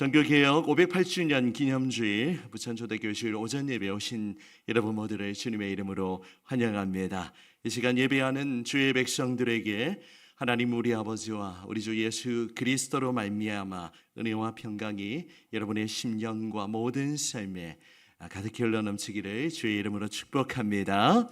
전교개혁 508주년 기념주일 부천초대교실 오전 예배 오신 여러분 모두를 주님의 이름으로 환영합니다. 이 시간 예배하는 주의 백성들에게 하나님 우리 아버지와 우리 주 예수 그리스도로 말미암아 은혜와 평강이 여러분의 심령과 모든 삶에 가득히 흘러넘치기를 주의 이름으로 축복합니다.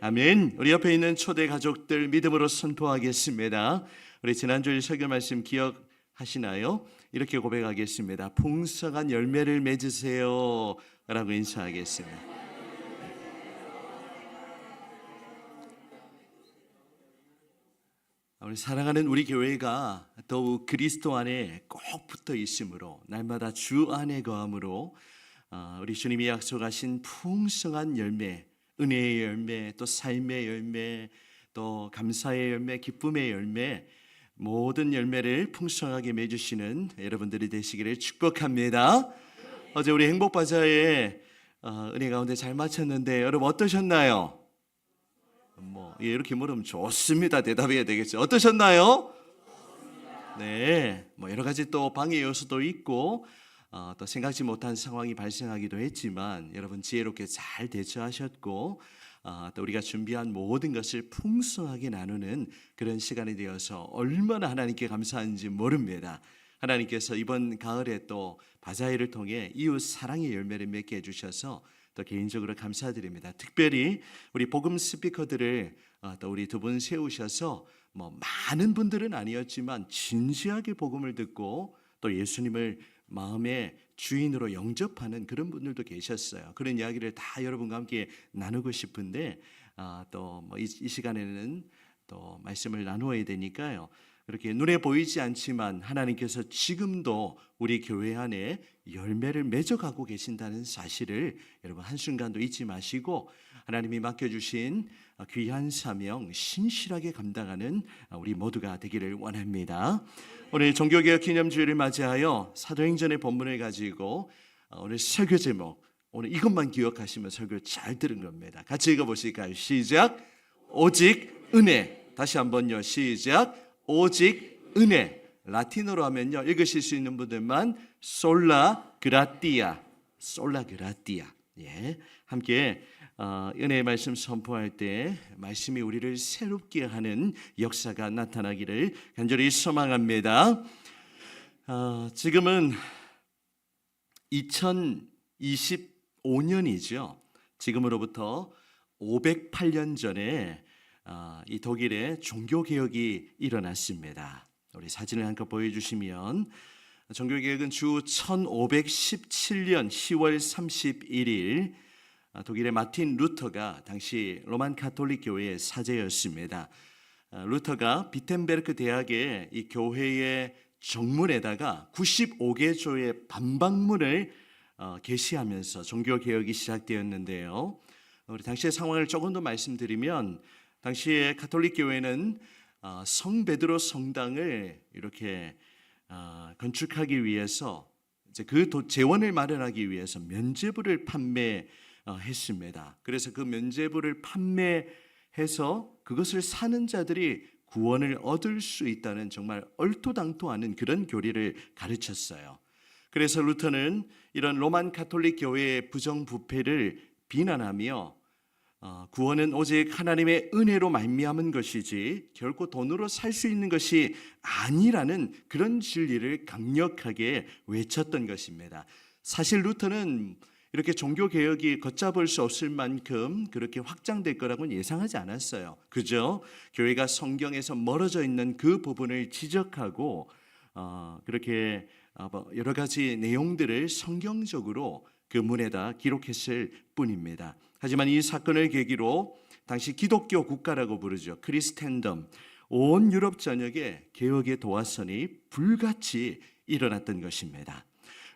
아멘. 우리 옆에 있는 초대 가족들 믿음으로 선포하겠습니다. 우리 지난주일 설교 말씀 기억하시나요? 이렇게 고백하겠습니다. 풍성한 열매를 맺으세요 라고 인사하겠습니다. 우리 사랑하는 우리 교회가 더욱 그리스도 안에 꼭 붙어 있으므로 날마다 주 안에 거함으로 우리 주님이 약속하신 풍성한 열매, 은혜의 열매, 또 삶의 열매, 또 감사의 열매, 기쁨의 열매, 모든 열매를 풍성하게 맺으시는 여러분들이 되시기를 축복합니다. 어제 우리 행복바자에 은혜 가운데 잘 마쳤는데 여러분 어떠셨나요? 이렇게 물으면 좋습니다. 대답해야 되겠죠. 어떠셨나요? 네, 여러 가지 또 방해 요소도 있고 또 생각지 못한 상황이 발생하기도 했지만 여러분 지혜롭게 잘 대처하셨고 또 우리가 준비한 모든 것을 풍성하게 나누는 그런 시간이 되어서 얼마나 하나님께 감사한지 모릅니다. 하나님께서 이번 가을에 또 바자회를 통해 이웃 사랑의 열매를 맺게 해주셔서 또 개인적으로 감사드립니다. 특별히 우리 복음 스피커들을 또 우리 두 분 세우셔서 많은 분들은 아니었지만 진지하게 복음을 듣고 또 예수님을 마음의 주인으로 영접하는 그런 분들도 계셨어요. 그런 이야기를 다 여러분과 함께 나누고 싶은데 또 이 시간에는 또 말씀을 나누어야 되니까요. 그렇게 눈에 보이지 않지만 하나님께서 지금도 우리 교회 안에 열매를 맺어가고 계신다는 사실을 여러분 한순간도 잊지 마시고 하나님이 맡겨주신 귀한 사명 신실하게 감당하는 우리 모두가 되기를 원합니다. 오늘 종교개혁 기념주일을 맞이하여 사도행전의 본문을 가지고 오늘 설교 제목, 오늘 이것만 기억하시면 설교 잘 들은 겁니다. 같이 읽어보실까요? 시작. 오직 은혜. 다시 한번요. 시작. 오직 은혜. 라틴어로 하면요, 읽으실 수 있는 분들만 솔라 그라티아, 솔라 그라티아. 예, 함께 은혜의 말씀 선포할 때 말씀이 우리를 새롭게 하는 역사가 나타나기를 간절히 소망합니다. 지금은 2025년이죠. 지금으로부터 508년 전에 이 독일에 종교개혁이 일어났습니다. 우리 사진을 한번 보여주시면 종교개혁은 주 1517년 10월 31일 독일의 마틴 루터가 당시 로만 가톨릭 교회의 사제였습니다. 루터가 비텐베르크 대학의 이 교회의 정문에다가 95개조의 반박문을 게시하면서 종교개혁이 시작되었는데요. 우리 당시의 상황을 조금 더 말씀드리면 당시에 가톨릭 교회는 성 베드로 성당을 이렇게 건축하기 위해서 이제 그 재원을 마련하기 위해서 면죄부를 판매했습니다. 그래서 그 면죄부를 판매해서 그것을 사는 자들이 구원을 얻을 수 있다는 정말 얼토당토하는 그런 교리를 가르쳤어요. 그래서 루터는 이런 로만 가톨릭 교회의 부정부패를 비난하며 구원은 오직 하나님의 은혜로 말미암은 것이지 결코 돈으로 살 수 있는 것이 아니라는 그런 진리를 강력하게 외쳤던 것입니다. 사실 루터는 이렇게 종교개혁이 걷잡을 수 없을 만큼 그렇게 확장될 거라고는 예상하지 않았어요. 그저 교회가 성경에서 멀어져 있는 그 부분을 지적하고 그렇게 여러 가지 내용들을 성경적으로 그 문에다 기록했을 뿐입니다. 하지만 이 사건을 계기로 당시 기독교 국가라고 부르죠. 크리스텐덤, 온 유럽 전역에 개혁의 도화선이 불같이 일어났던 것입니다.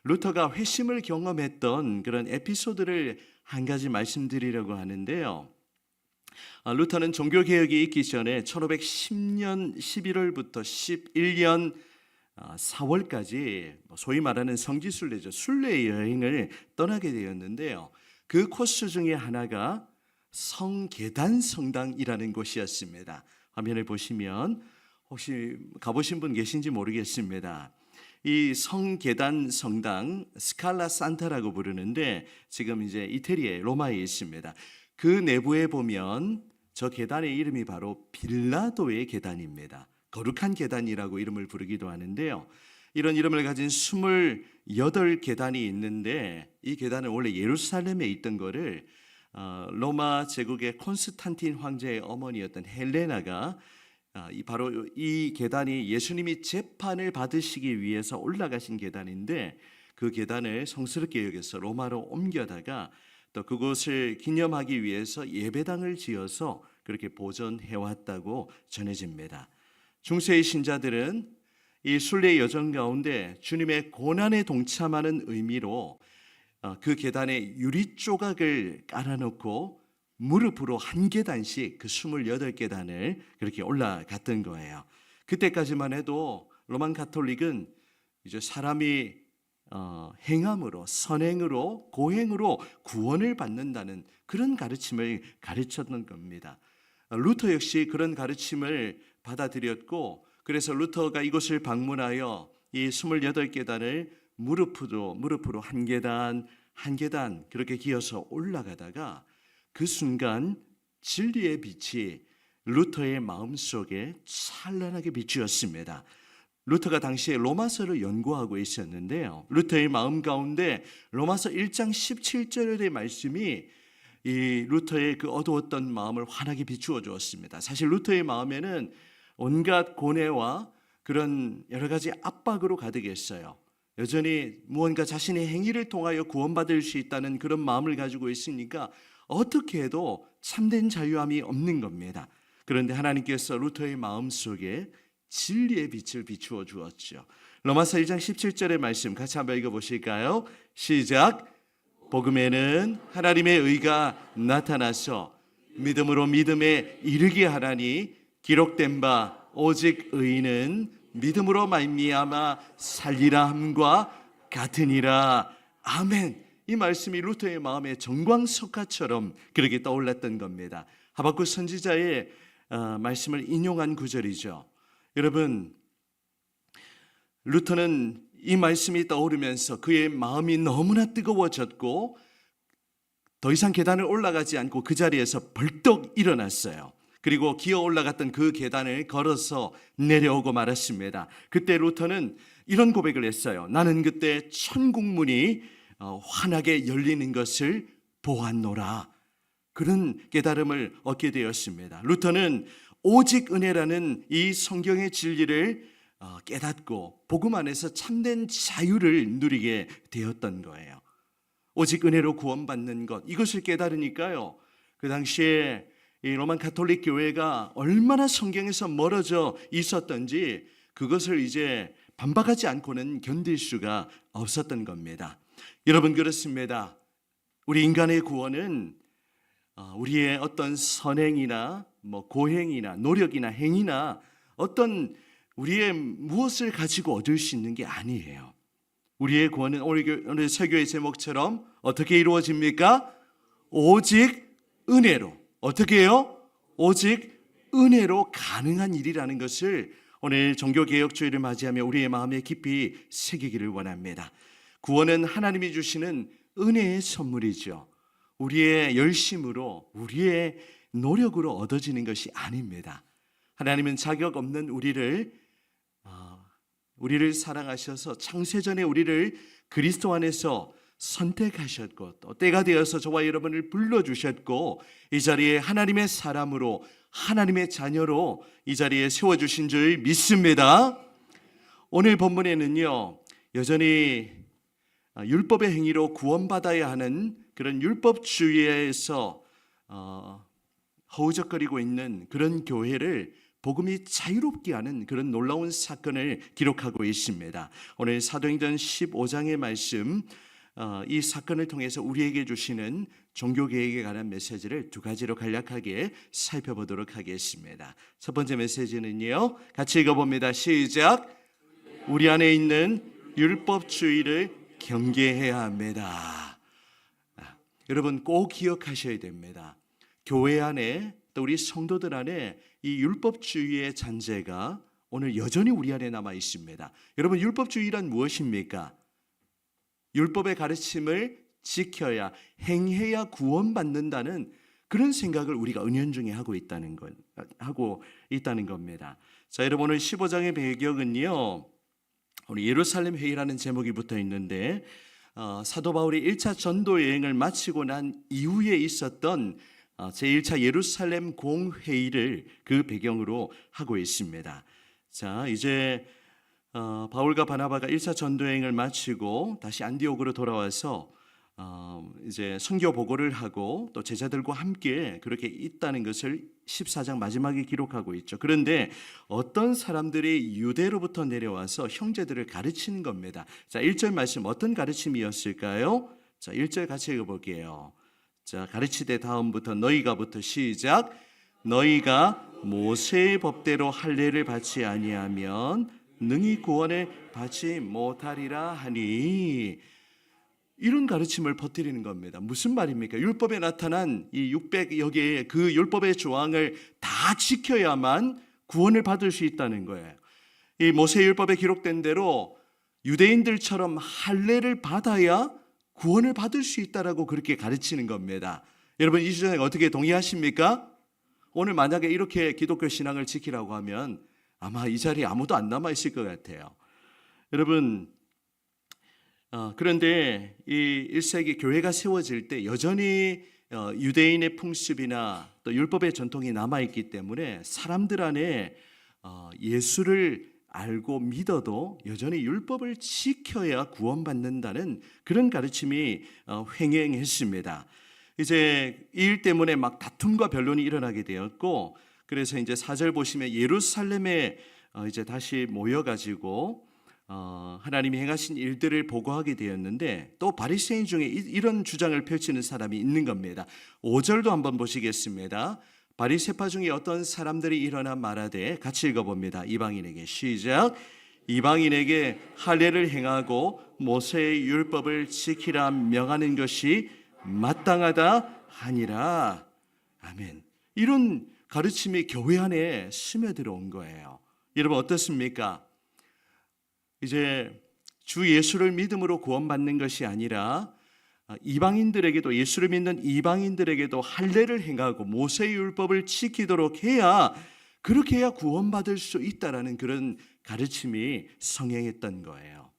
루터가 회심을 경험했던 그런 에피소드를 한 가지 말씀드리려고 하는데요. 루터는 종교개혁이 있기 전에 1510년 11월부터 11년 4월까지 소위 말하는 성지순례죠. 순례 여행을 떠나게 되었는데요. 그 코스 중에 하나가 성계단 성당이라는 곳이었습니다. 화면을 보시면 혹시 가보신 분 계신지 모르겠습니다. 이 성계단 성당 스칼라 산타라고 부르는데 지금 이제 이태리의 로마에 있습니다. 그 내부에 보면 저 계단의 이름이 바로 빌라도의 계단입니다. 거룩한 계단이라고 이름을 부르기도 하는데요. 이런 이름을 가진 28계단이 있는데 이 계단은 원래 예루살렘에 있던 거를 로마 제국의 콘스탄틴 황제의 어머니였던 헬레나가 바로 이 계단이 예수님이 재판을 받으시기 위해서 올라가신 계단인데 그 계단을 성스럽게 여겨서 로마로 옮겨다가 또 그곳을 기념하기 위해서 예배당을 지어서 그렇게 보존해 왔다고 전해집니다. 중세의 신자들은 이 순례 여정 가운데 주님의 고난에 동참하는 의미로 그 계단에 유리 조각을 깔아놓고 무릎으로 한 계단씩 그 28계단을 그렇게 올라갔던 거예요. 그때까지만 해도 로만 가톨릭은 이제 사람이 행함으로, 선행으로, 고행으로 구원을 받는다는 그런 가르침을 가르쳤던 겁니다. 루터 역시 그런 가르침을 받아들였고, 그래서 루터가 이곳을 방문하여 이 28계단을 무릎으로 한 계단 한 계단 그렇게 기어서 올라가다가 그 순간 진리의 빛이 루터의 마음속에 찬란하게 비추었습니다. 루터가 당시에 로마서를 연구하고 있었는데요. 루터의 마음 가운데 로마서 1장 17절의 말씀이 이 루터의 그 어두웠던 마음을 환하게 비추어 주었습니다. 사실 루터의 마음에는 온갖 고뇌와 그런 여러 가지 압박으로 가득했어요. 여전히 무언가 자신의 행위를 통하여 구원받을 수 있다는 그런 마음을 가지고 있으니까 어떻게 해도 참된 자유함이 없는 겁니다. 그런데 하나님께서 루터의 마음속에 진리의 빛을 비추어 주었죠. 로마서 1장 17절의 말씀 같이 한번 읽어보실까요? 시작. 복음에는 하나님의 의가 나타나서 믿음으로 믿음에 이르게 하라니 기록된 바 오직 의인은 믿음으로 말미암아 살리라 함과 같으니라. 아멘. 이 말씀이 루터의 마음에 정광석화처럼 그렇게 떠올랐던 겁니다. 하박국 선지자의 말씀을 인용한 구절이죠. 여러분, 루터는 이 말씀이 떠오르면서 그의 마음이 너무나 뜨거워졌고 더 이상 계단을 올라가지 않고 그 자리에서 벌떡 일어났어요. 그리고 기어 올라갔던 그 계단을 걸어서 내려오고 말았습니다. 그때 루터는 이런 고백을 했어요. 나는 그때 천국문이 환하게 열리는 것을 보았노라. 그런 깨달음을 얻게 되었습니다. 루터는 오직 은혜라는 이 성경의 진리를 깨닫고 복음 안에서 참된 자유를 누리게 되었던 거예요. 오직 은혜로 구원받는 것, 이것을 깨달으니까요, 그 당시에 이 로만 가톨릭 교회가 얼마나 성경에서 멀어져 있었던지 그것을 이제 반박하지 않고는 견딜 수가 없었던 겁니다. 여러분, 그렇습니다. 우리 인간의 구원은 우리의 어떤 선행이나 고행이나 노력이나 행위나 어떤 우리의 무엇을 가지고 얻을 수 있는 게 아니에요. 우리의 구원은 오늘 설교의 제목처럼 어떻게 이루어집니까? 오직 은혜로. 어떻게 해요? 오직 은혜로 가능한 일이라는 것을 오늘 종교개혁주의를 맞이하며 우리의 마음에 깊이 새기기를 원합니다. 구원은 하나님이 주시는 은혜의 선물이죠. 우리의 열심으로, 우리의 노력으로 얻어지는 것이 아닙니다. 하나님은 자격 없는 우리를 사랑하셔서 창세전에 우리를 그리스도 안에서 선택하셨고 또 때가 되어서 저와 여러분을 불러주셨고 이 자리에 하나님의 사람으로, 하나님의 자녀로 이 자리에 세워주신 줄 믿습니다. 오늘 본문에는요, 여전히 율법의 행위로 구원받아야 하는 그런 율법주의에서 허우적거리고 있는 그런 교회를 복음이 자유롭게 하는 그런 놀라운 사건을 기록하고 있습니다. 오늘 사도행전 15장의 말씀, 이 사건을 통해서 우리에게 주시는 종교개혁에 관한 메시지를 두 가지로 간략하게 살펴보도록 하겠습니다. 첫 번째 메시지는요, 같이 읽어봅니다. 시작. 우리 안에 있는 율법주의를 경계해야 합니다. 여러분, 꼭 기억하셔야 됩니다. 교회 안에 또 우리 성도들 안에 이 율법주의의 잔재가 오늘 여전히 우리 안에 남아 있습니다. 여러분, 율법주의란 무엇입니까? 율법의 가르침을 지켜야, 행해야 구원받는다는 그런 생각을 우리가 은연중에 하고 있다는 겁니다. 자, 여러분, 오늘 15장의 배경은요, 오늘 예루살렘 회의라는 제목이 붙어 있는데, 사도 바울이 1차 전도 여행을 마치고 난 이후에 있었던 제1차 예루살렘 공회의를 그 배경으로 하고 있습니다. 자, 이제 바울과 바나바가 1차 전도 여행을 마치고 다시 안디옥으로 돌아와서 이제 선교 보고를 하고 또 제자들과 함께 그렇게 있다는 것을 14장 마지막에 기록하고 있죠. 그런데 어떤 사람들이 유대로부터 내려와서 형제들을 가르치는 겁니다. 자, 1절 말씀 어떤 가르침이었을까요? 자, 1절 같이 읽어볼게요. 자, 가르치되 다음부터 너희가부터 시작. 너희가 모세의 법대로 할례를 받지 아니하면 능히 구원을 받지 못하리라 하니, 이런 가르침을 퍼뜨리는 겁니다. 무슨 말입니까? 율법에 나타난 이 600여 개의 그 율법의 조항을 다 지켜야만 구원을 받을 수 있다는 거예요. 이 모세율법에 기록된 대로 유대인들처럼 할례를 받아야 구원을 받을 수 있다라고 그렇게 가르치는 겁니다. 여러분, 이 주장에 어떻게 동의하십니까? 오늘 만약에 이렇게 기독교 신앙을 지키라고 하면 아마 이 자리에 아무도 안 남아 있을 것 같아요. 여러분, 그런데 이 1세기 교회가 세워질 때 여전히 유대인의 풍습이나 또 율법의 전통이 남아있기 때문에 사람들 안에 예수를 알고 믿어도 여전히 율법을 지켜야 구원받는다는 그런 가르침이 횡행했습니다. 이제 이 일 때문에 막 다툼과 변론이 일어나게 되었고, 그래서 이제 4절 보시면 예루살렘에 이제 다시 모여가지고 하나님이 행하신 일들을 보고하게 되었는데, 또 바리새인 중에 이런 주장을 펼치는 사람이 있는 겁니다. 5절도 한번 보시겠습니다. 바리새파 중에 어떤 사람들이 일어나 말하되, 같이 읽어봅니다. 이방인에게 시작. 이방인에게 할례를 행하고 모세의 율법을 지키라 명하는 것이 마땅하다 하니라. 아멘. 이런 가르침이 교회 안에 스며들어온 거예요. 여러분, 어떻습니까? 이제 주 예수를 믿음으로 구원받는 것이 아니라 이방인들에게도, 예수를 믿는 이방인들에게도 할례를 행하고 모세의 율법을 지키도록 해야, 그렇게 해야 구원받을 수 있다라는 그런 가르침이 성행했던 거예요.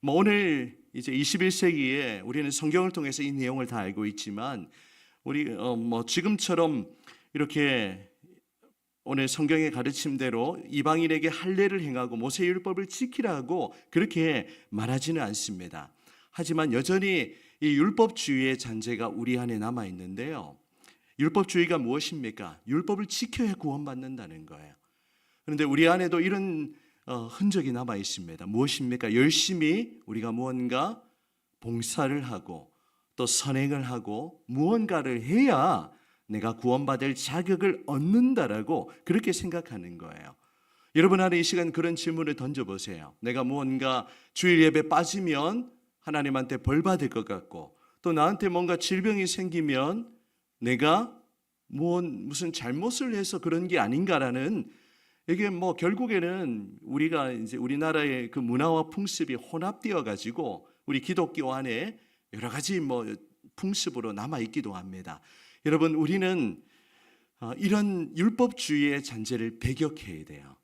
오늘 이제 21세기에 우리는 성경을 통해서 이 내용을 다 알고 있지만, 우리 지금처럼 이렇게 오늘 성경의 가르침대로 이방인에게 할례를 행하고 모세의 율법을 지키라고 그렇게 말하지는 않습니다. 하지만 여전히 이 율법주의의 잔재가 우리 안에 남아 있는데요. 율법주의가 무엇입니까? 율법을 지켜야 구원받는다는 거예요. 그런데 우리 안에도 이런 흔적이 남아 있습니다. 무엇입니까? 열심히 우리가 무언가 봉사를 하고 또 선행을 하고 무언가를 해야 내가 구원받을 자격을 얻는다라고 그렇게 생각하는 거예요. 여러분 안에 이 시간 그런 질문을 던져보세요. 내가 무언가 주일 예배 빠지면 하나님한테 벌 받을 것 같고, 또 나한테 뭔가 질병이 생기면 내가 무슨 잘못을 해서 그런 게 아닌가라는, 이게 결국에는 우리가 이제 우리나라의 그 문화와 풍습이 혼합되어 가지고 우리 기독교 안에 여러 가지 풍습으로 남아 있기도 합니다. 여러분, 우리는 이런 율법주의의 잔재를 배격해야 돼요.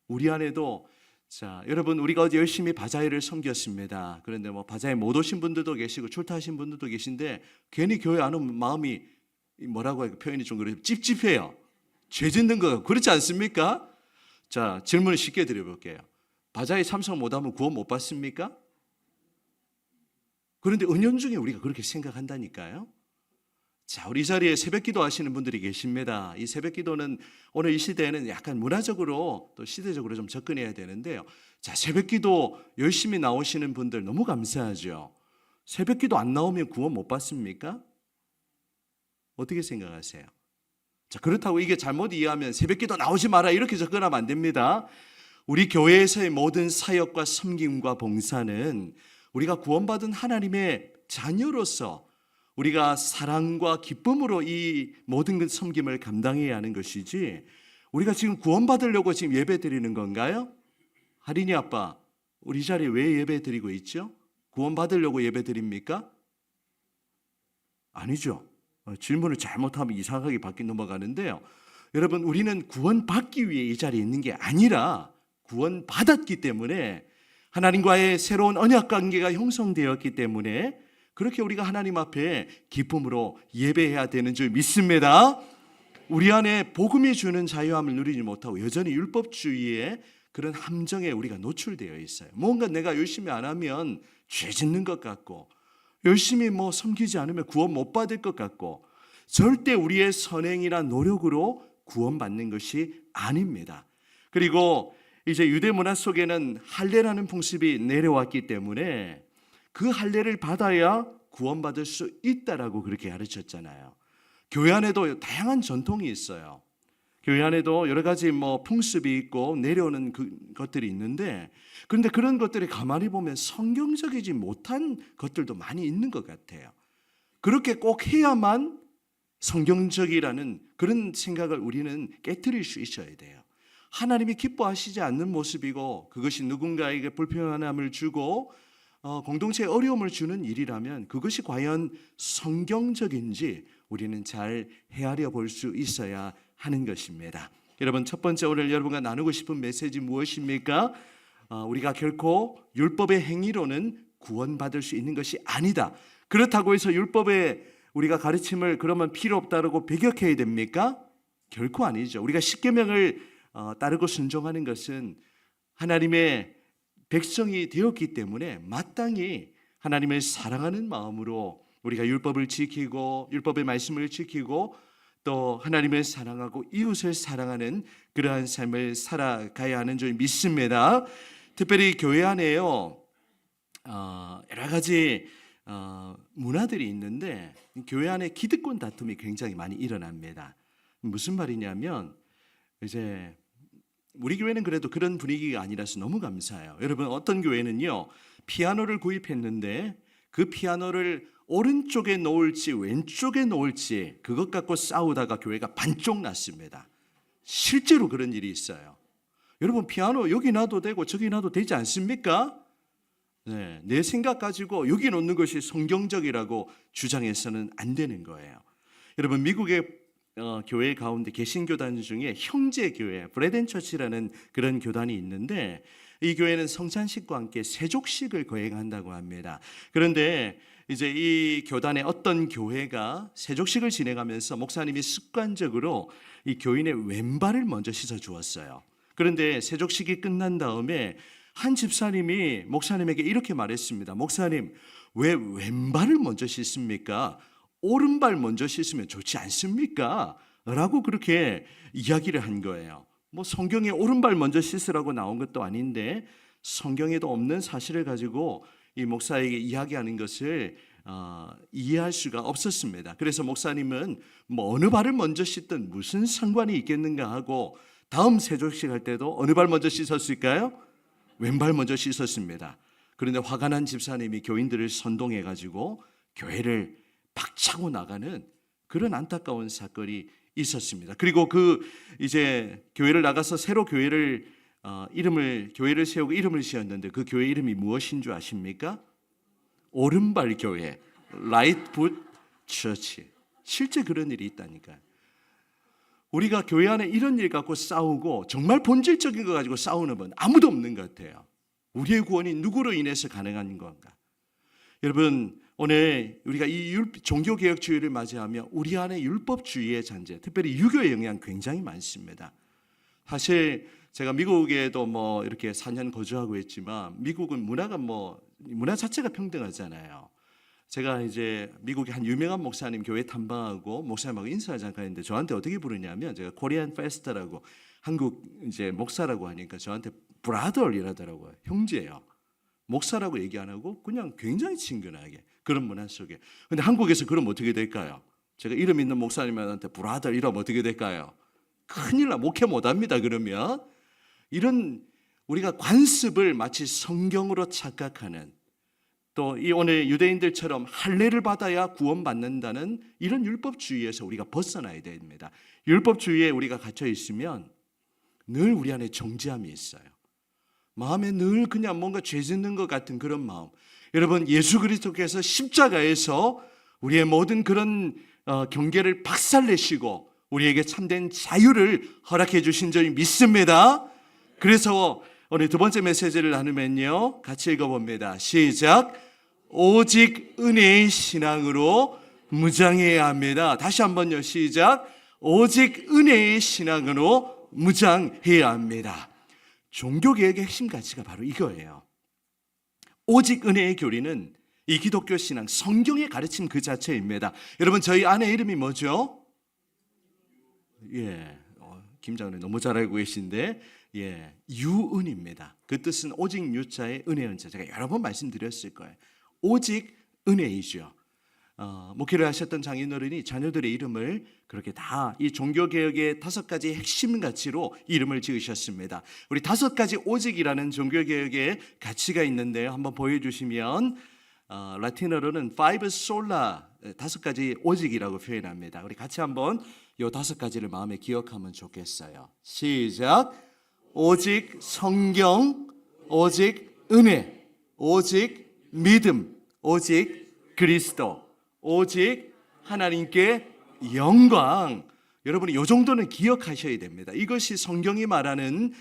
우리 안에도, 자, 여러분, 우리가 열심히 바자회를 섬겼습니다. 그런데 바자회 못 오신 분들도 계시고 출타하신 분들도 계신데, 괜히 교회 안 오면 마음이 뭐라고 해야, 표현이 좀 그래요, 찝찝해요. 죄 짓는 거 그렇지 않습니까? 자, 질문을 쉽게 드려볼게요. 바자회 참석 못하면 구원 못 받습니까? 그런데 은연중에 우리가 그렇게 생각한다니까요. 자, 우리 자리에 새벽기도 하시는 분들이 계십니다. 이 새벽기도는 오늘 이 시대에는 약간 문화적으로 또 시대적으로 좀 접근해야 되는데요. 자, 새벽기도 열심히 나오시는 분들 너무 감사하죠. 새벽기도 안 나오면 구원 못 받습니까? 어떻게 생각하세요? 자, 그렇다고 이게 잘못 이해하면 새벽기도 나오지 마라 이렇게 접근하면 안 됩니다. 우리 교회에서의 모든 사역과 섬김과 봉사는 우리가 구원받은 하나님의 자녀로서 우리가 사랑과 기쁨으로 이 모든 섬김을 감당해야 하는 것이지, 우리가 지금 구원받으려고 지금 예배 드리는 건가요? 할인이 아빠, 우리 자리에 왜 예배 드리고 있죠? 구원받으려고 예배 드립니까? 아니죠. 질문을 잘못하면 이상하게 바뀌 넘어가는데요. 여러분, 우리는 구원받기 위해 이 자리에 있는 게 아니라 구원받았기 때문에, 하나님과의 새로운 언약 관계가 형성되었기 때문에 그렇게 우리가 하나님 앞에 기쁨으로 예배해야 되는 줄 믿습니다. 우리 안에 복음이 주는 자유함을 누리지 못하고 여전히 율법주의의 그런 함정에 우리가 노출되어 있어요. 뭔가 내가 열심히 안 하면 죄 짓는 것 같고, 열심히 섬기지 않으면 구원 못 받을 것 같고, 절대 우리의 선행이나 노력으로 구원받는 것이 아닙니다. 그리고 이제 유대 문화 속에는 할례라는 풍습이 내려왔기 때문에 그 할례를 받아야 구원받을 수 있다라고 그렇게 가르쳤잖아요. 교회 안에도 다양한 전통이 있어요. 교회 안에도 여러 가지 풍습이 있고 내려오는 것들이 있는데, 그런데 그런 것들이 가만히 보면 성경적이지 못한 것들도 많이 있는 것 같아요. 그렇게 꼭 해야만 성경적이라는 그런 생각을 우리는 깨트릴 수 있어야 돼요. 하나님이 기뻐하시지 않는 모습이고, 그것이 누군가에게 불편함을 주고 공동체에 어려움을 주는 일이라면 그것이 과연 성경적인지 우리는 잘 헤아려 볼 수 있어야 하는 것입니다. 여러분, 첫 번째 오늘 여러분과 나누고 싶은 메시지 무엇입니까? 우리가 결코 율법의 행위로는 구원받을 수 있는 것이 아니다. 그렇다고 해서 율법의 우리가 가르침을 그러면 필요 없다고 배격해야 됩니까? 결코 아니죠. 우리가 십계명을 따르고 순종하는 것은 하나님의 백성이 되었기 때문에 마땅히 하나님을 사랑하는 마음으로 우리가 율법을 지키고 율법의 말씀을 지키고 또 하나님을 사랑하고 이웃을 사랑하는 그러한 삶을 살아가야 하는 줄 믿습니다. 특별히 교회 안에요, 여러 가지 문화들이 있는데 교회 안에 기득권 다툼이 굉장히 많이 일어납니다. 무슨 말이냐면, 이제 우리 교회는 그래도 그런 분위기가 아니라서 너무 감사해요. 여러분, 어떤 교회는요, 피아노를 구입했는데 그 피아노를 오른쪽에 놓을지 왼쪽에 놓을지 그것 갖고 싸우다가 교회가 반쪽 났습니다. 실제로 그런 일이 있어요. 여러분, 피아노 여기 놔도 되고 저기 놔도 되지 않습니까? 네, 내 생각 가지고 여기 놓는 것이 성경적이라고 주장해서는 안 되는 거예요. 여러분, 미국의 교회 가운데 개신교단 중에 형제교회 브레덴처치라는 그런 교단이 있는데, 이 교회는 성찬식과 함께 세족식을 거행한다고 합니다. 그런데 이제 이 교단의 어떤 교회가 세족식을 진행하면서 목사님이 습관적으로 이 교인의 왼발을 먼저 씻어 주었어요. 그런데 세족식이 끝난 다음에 한 집사님이 목사님에게 이렇게 말했습니다. 목사님, 왜 왼발을 먼저 씻습니까? 오른발 먼저 씻으면 좋지 않습니까? 라고 그렇게 이야기를 한 거예요. 성경에 오른발 먼저 씻으라고 나온 것도 아닌데 성경에도 없는 사실을 가지고 이 목사에게 이야기하는 것을 이해할 수가 없었습니다. 그래서 목사님은 어느 발을 먼저 씻든 무슨 상관이 있겠는가 하고 다음 세족식 할 때도 어느 발 먼저 씻었을까요? 왼발 먼저 씻었습니다. 그런데 화가 난 집사님이 교인들을 선동해 가지고 교회를 박차고 나가는 그런 안타까운 사건이 있었습니다. 그리고 이제 교회를 나가서 새로 교회를 세우고 이름을 지었는데 그 교회 이름이 무엇인 줄 아십니까? 오른발 교회, Right Foot Church. 실제 그런 일이 있다니까요. 우리가 교회 안에 이런 일 갖고 싸우고 정말 본질적인 거 가지고 싸우는 분 아무도 없는 것 같아요. 우리의 구원이 누구로 인해서 가능한 건가? 여러분, 오늘 우리가 이 종교개혁주의를 맞이하며 우리 안에 율법주의의 잔재, 특별히 유교의 영향 굉장히 많습니다. 사실 제가 미국에도 이렇게 4년 거주하고 있지만 미국은 문화 자체가 평등하잖아요. 제가 이제 미국의 한 유명한 목사님 교회 탐방하고 목사님하고 인사를 잠깐 했는데 저한테 어떻게 부르냐면, 제가 코리안 페스트라고 한국 이제 목사라고 하니까 저한테 브라더 이러더라고요. 형제예요. 목사라고 얘기 안 하고 그냥 굉장히 친근하게 그런 문화 속에. 근데 한국에서 그러면 어떻게 될까요? 제가 이름 있는 목사님한테 브라더 이러면 어떻게 될까요? 큰일 나, 목회 못합니다. 그러면 이런 우리가 관습을 마치 성경으로 착각하는, 또 이 오늘 유대인들처럼 할례를 받아야 구원받는다는 이런 율법주의에서 우리가 벗어나야 됩니다. 율법주의에 우리가 갇혀 있으면 늘 우리 안에 정죄함이 있어요. 마음에 늘 그냥 뭔가 죄 짓는 것 같은 그런 마음. 여러분, 예수 그리스도께서 십자가에서 우리의 모든 그런 경계를 박살내시고 우리에게 참된 자유를 허락해 주신 줄 믿습니다. 그래서 오늘 두 번째 메시지를 나누면요, 같이 읽어봅니다. 시작. 오직 은혜의 신앙으로 무장해야 합니다. 다시 한번요. 시작. 오직 은혜의 신앙으로 무장해야 합니다. 종교개혁의 핵심 가치가 바로 이거예요. 오직 은혜의 교리는 이 기독교 신앙, 성경의 가르침 그 자체입니다. 여러분, 저희 아내 이름이 뭐죠? 김장은 너무 잘 알고 계신데, 유은입니다. 그 뜻은 오직 유자의 은혜은자. 제가 여러 번 말씀드렸을 거예요. 오직 은혜이죠. 목회를 하셨던 장인어른이 자녀들의 이름을 그렇게 다 이 종교개혁의 5가지 핵심 가치로 이름을 지으셨습니다. 우리 5가지 오직이라는 종교개혁의 가치가 있는데요, 한번 보여주시면 라틴어로는 five sola, 5가지 오직이라고 표현합니다. 우리 같이 한번 이 5가지를 마음에 기억하면 좋겠어요. 시작. 오직 성경, 오직 은혜, 오직 믿음, 오직 그리스도, 오직 하나님께 영광. 여러분이 이 정도는 기억하셔야 됩니다. 이것이 성경이 말하는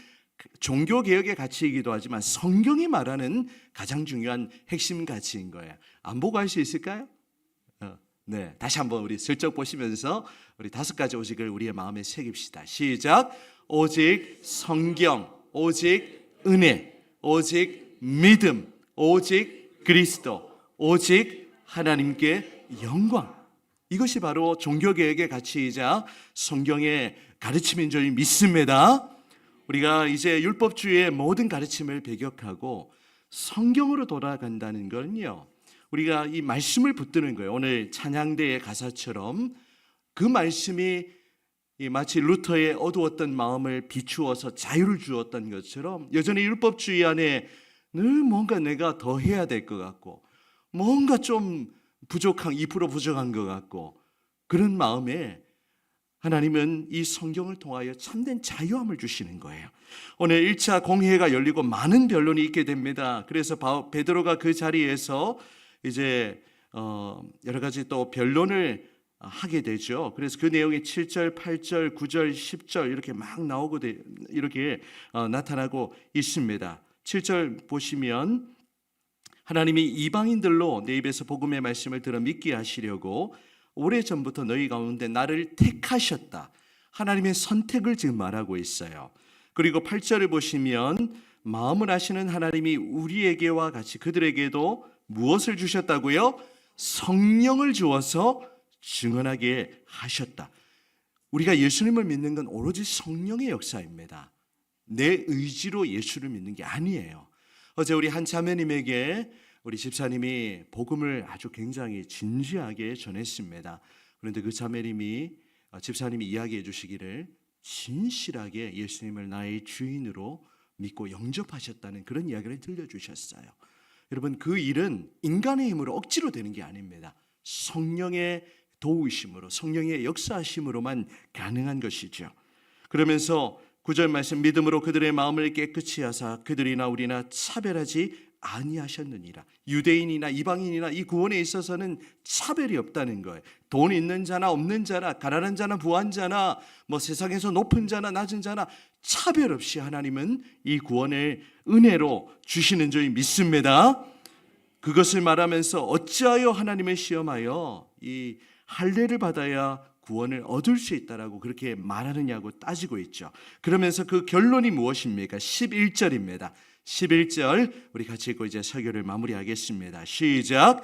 종교개혁의 가치이기도 하지만 성경이 말하는 가장 중요한 핵심 가치인 거예요. 안 보고 할 수 있을까요? 네, 다시 한번 우리 슬쩍 보시면서 우리 5가지 오직을 우리의 마음에 새깁시다. 시작. 오직 성경, 오직 은혜, 오직 믿음, 오직 그리스도, 오직 하나님께 영광. 이것이 바로 종교개혁의 가치이자 성경의 가르침인 줄 믿습니다. 우리가 이제 율법주의의 모든 가르침을 배격하고 성경으로 돌아간다는 건요, 우리가 이 말씀을 붙드는 거예요. 오늘 찬양대의 가사처럼 그 말씀이 마치 루터의 어두웠던 마음을 비추어서 자유를 주었던 것처럼 여전히 율법주의 안에 늘 뭔가 내가 더 해야 될 것 같고 뭔가 좀 부족한 2% 부족한 것 같고 그런 마음에 하나님은 이 성경을 통하여 참된 자유함을 주시는 거예요. 오늘 1차 공회가 열리고 많은 변론이 있게 됩니다. 그래서 베드로가 그 자리에서 이제 여러 가지 또 변론을 하게 되죠. 그래서 그 내용이 7절, 8절, 9절, 10절 이렇게 막 나오고 이렇게 나타나고 있습니다. 7절 보시면 하나님이 이방인들로 내 입에서 복음의 말씀을 들어 믿게 하시려고 오래전부터 너희 가운데 나를 택하셨다. 하나님의 선택을 지금 말하고 있어요. 그리고 8절을 보시면 마음을 아시는 하나님이 우리에게와 같이 그들에게도 무엇을 주셨다고요? 성령을 주어서 증언하게 하셨다. 우리가 예수님을 믿는 건 오로지 성령의 역사입니다. 내 의지로 예수를 믿는 게 아니에요. 어제 우리 한 자매님에게 우리 집사님이 복음을 아주 굉장히 진지하게 전했습니다. 그런데 그 자매님이 집사님이 이야기해 주시기를 진실하게 예수님을 나의 주인으로 믿고 영접하셨다는 그런 이야기를 들려주셨어요. 여러분, 그 일은 인간의 힘으로 억지로 되는 게 아닙니다. 성령의 도우심으로, 성령의 역사하심으로만 가능한 것이죠. 그러면서 9절 말씀, 믿음으로 그들의 마음을 깨끗이 하사 그들이나 우리나 차별하지 아니하셨느니라. 유대인이나 이방인이나 이 구원에 있어서는 차별이 없다는 거예요. 돈 있는 자나 없는 자나, 가난한 자나 부한 자나, 세상에서 높은 자나 낮은 자나 차별 없이 하나님은 이 구원을 은혜로 주시는 줄 믿습니다. 그것을 말하면서 어찌하여 하나님을 시험하여 이 할례를 받아야 구원을 얻을 수 있다라고 그렇게 말하느냐고 따지고 있죠. 그러면서 그 결론이 무엇입니까? 11절입니다. 11절 우리 같이 읽고 이제 설교를 마무리하겠습니다. 시작.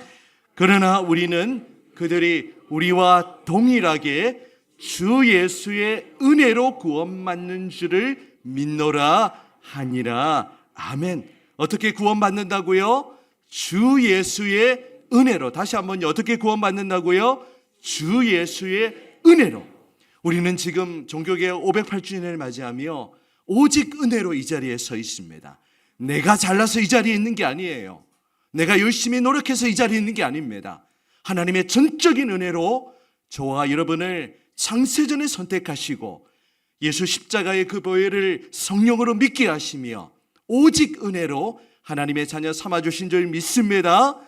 그러나 우리는 그들이 우리와 동일하게 주 예수의 은혜로 구원받는 줄을 믿노라 하니라. 아멘. 어떻게 구원받는다고요? 주 예수의 은혜로. 다시 한번 어떻게 구원받는다고요? 주 예수의 은혜로. 우리는 지금 종교개혁 508주년을 맞이하며 오직 은혜로 이 자리에 서 있습니다. 내가 잘나서 이 자리에 있는 게 아니에요. 내가 열심히 노력해서 이 자리에 있는 게 아닙니다. 하나님의 전적인 은혜로 저와 여러분을 창세전에 선택하시고 예수 십자가의 그 보혈을 성령으로 믿게 하시며 오직 은혜로 하나님의 자녀 삼아주신 줄 믿습니다.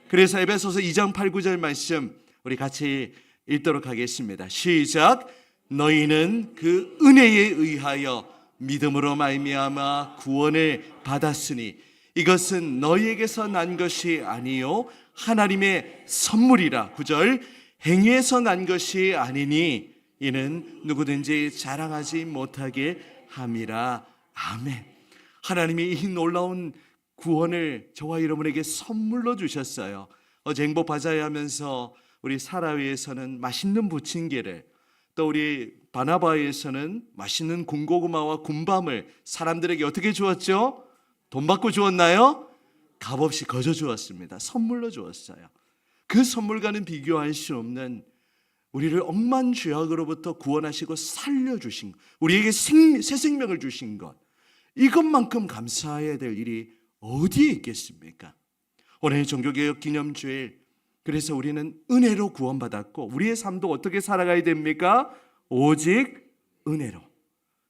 그래서 에베소서 2장 8, 9절 말씀 우리 같이 읽도록 하겠습니다. 시작. 너희는 그 은혜에 의하여 믿음으로 말미암아 구원을 받았으니 이것은 너희에게서 난 것이 아니요 하나님의 선물이라. 9절. 행위에서 난 것이 아니니 이는 누구든지 자랑하지 못하게 함이라. 아멘. 하나님이 이 놀라운 구원을 저와 여러분에게 선물로 주셨어요. 어제 행복 바자회 하면서 우리 사라위에서는 맛있는 부침개를, 또 우리 바나바에서는 맛있는 군고구마와 군밤을 사람들에게 어떻게 주었죠? 돈 받고 주었나요? 값없이 거저 주었습니다. 선물로 주었어요. 그 선물과는 비교할 수 없는 우리를 억만 죄악으로부터 구원하시고 살려주신 것, 우리에게 새 생명을 주신 것, 이것만큼 감사해야 될 일이 어디에 있겠습니까? 오늘 종교개혁 기념주일, 그래서 우리는 은혜로 구원받았고 우리의 삶도 어떻게 살아가야 됩니까? 오직 은혜로.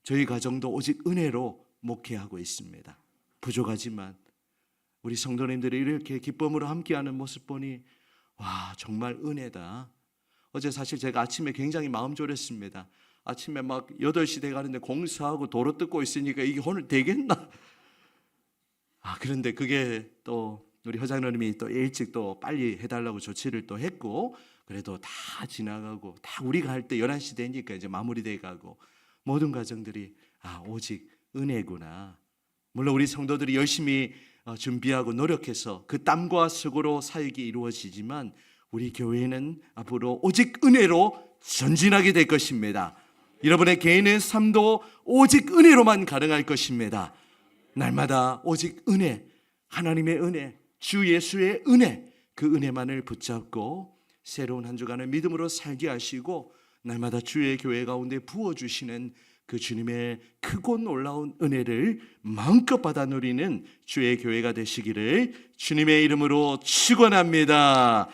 저희 가정도 오직 은혜로 목회하고 있습니다. 부족하지만 우리 성도님들이 이렇게 기쁨으로 함께하는 모습 보니 와, 정말 은혜다. 어제 사실 제가 아침에 굉장히 마음 졸였습니다. 아침에 막 8시 돼가는데 공사하고 도로 뜯고 있으니까 이게 오늘 되겠나? 그런데 그게 또 우리 회장님이 또 일찍 또 빨리 해달라고 조치를 또 했고, 그래도 다 지나가고 다 우리가 할 때 11시 되니까 이제 마무리돼 가고 모든 가정들이 오직 은혜구나. 물론 우리 성도들이 열심히 준비하고 노력해서 그 땀과 수고로 사역이 이루어지지만 우리 교회는 앞으로 오직 은혜로 전진하게 될 것입니다. 여러분의 개인의 삶도 오직 은혜로만 가능할 것입니다. 날마다 오직 은혜, 하나님의 은혜, 주 예수의 은혜, 그 은혜만을 붙잡고 새로운 한 주간을 믿음으로 살게 하시고 날마다 주의 교회 가운데 부어주시는 그 주님의 크고 놀라운 은혜를 마음껏 받아 누리는 주의 교회가 되시기를 주님의 이름으로 축원합니다.